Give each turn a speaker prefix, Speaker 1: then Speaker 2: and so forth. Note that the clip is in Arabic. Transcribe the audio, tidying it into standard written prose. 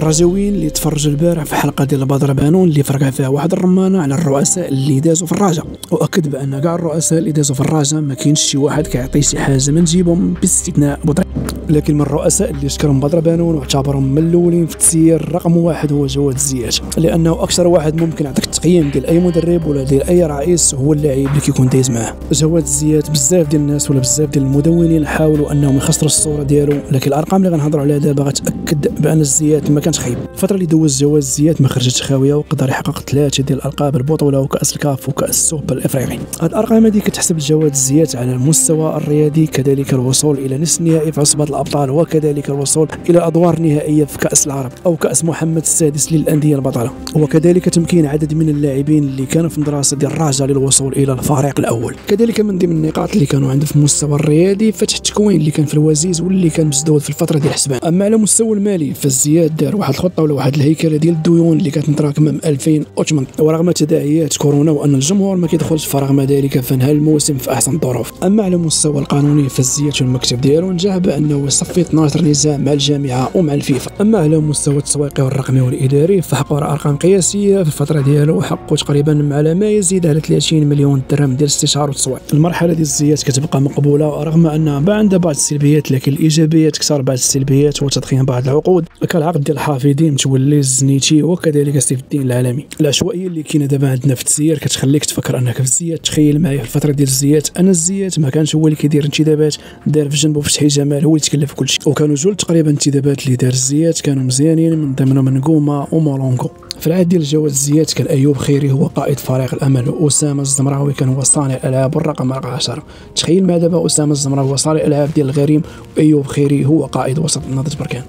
Speaker 1: الرجاويين اللي تفرجوا البارح في حلقه ديال بدر بانون اللي فرقع فيها واحد الرمانه على الرؤساء اللي دازوا في الرجاء، واكد بان كاع الرؤساء اللي دازوا في الرجاء ما كاينش شي واحد كيعطي شي حاجه من جيبهم باستثناء بوطريق. لكن من الرؤساء اللي شكرهم بدر بانون واعتبرهم من الاولين في التسيير رقم واحد هو جواد الزيات، لانه اكثر واحد ممكن يعطيك التقييم ديال اي مدرب ولا ديال اي رئيس هو اللاعب اللي كيكون دايز معاه. جواد الزيات بزاف ديال الناس ولا بزاف ديال المدونين حاولوا انهم يخسروا الصوره ديالو، لكن الارقام اللي غنهضروا عليها دابا غتاكد بان الزيات ما كانش خايب. الفتره اللي دوز جواد الزيات ما خرجتش خاويه، وقدر يحقق 3 ديال الالقاب البطوله وكاس الكاف وكاس السوبر الافريقي. هاد الارقام هذه كتحسب لجواد الزيات على المستوى الرياضي، كذلك الوصول الى نصف النهائي في عصبه الابطال، وكذلك الوصول الى ادوار نهائيه في كاس العرب او كاس محمد السادس للانديه البطله، وكذلك تمكين عدد من اللاعبين اللي كانوا في مدرسه ديال الرجاء للوصول الى الفريق الاول. كذلك من ضمن النقاط اللي كانوا عنده في المستوى الرياضي فتح التكوين اللي كان في الوزيز واللي كان مسدود في الفتره ديال الحسبان. اما على المستوى المالي فالزيات دار واحد الخطه ولا واحد الهيكله ديال الديون اللي كانت متراكمه من 2008، ورغم تداعيات كورونا وان الجمهور ما كيدخلش فرغم ذلك فانهى الموسم في احسن الظروف. اما على المستوى القانوني فالزيات والمكتب ديالو نجح بانه يصفي 12 نزاع مع الجامعه ومع الفيفا. اما على المستوى التسويقي والرقمي والاداري فحقق ارقام قياسيه في الفتره ديالو، وحققوا تقريبا على ما يزيد على 30 مليون درهم ديال الاستشهار والتسويق. المرحله ديال الزيات كتبقى مقبوله رغم انها عندها بعض السلبيات، لكن الايجابيات كثر بعض السلبيات وتدخين بعض العقود كالعقد ديال الحافظي متولي الزنيتي وكذلك سيف الدين العالمي. العشوائيه اللي كاينه دابا عندنا في التسيير كتخليك تفكر انك في الزيات. تخيل معايا في الفتره ديال الزيات ان الزيات ما كانش هو اللي كيدير انتدابات، دار في جنبه فتحي جمال هو اللي تكلف كل شيء، وكانوا جوج تقريبا انتدابات اللي دار الزيات كانوا مزيانين، من ضمنهم منقومه ومولونكو. في العهد ديال جواد الزيات كان ايوب خيري هو قائد فريق الامل، واسامه الزمراوي كان هو صانع الالعاب والرقم 10. تخيل مع دابا اسامه الزمراوي هو صانع الالعاب ديال الغريم، وايوب خيري هو قائد وسط نهضه بركان.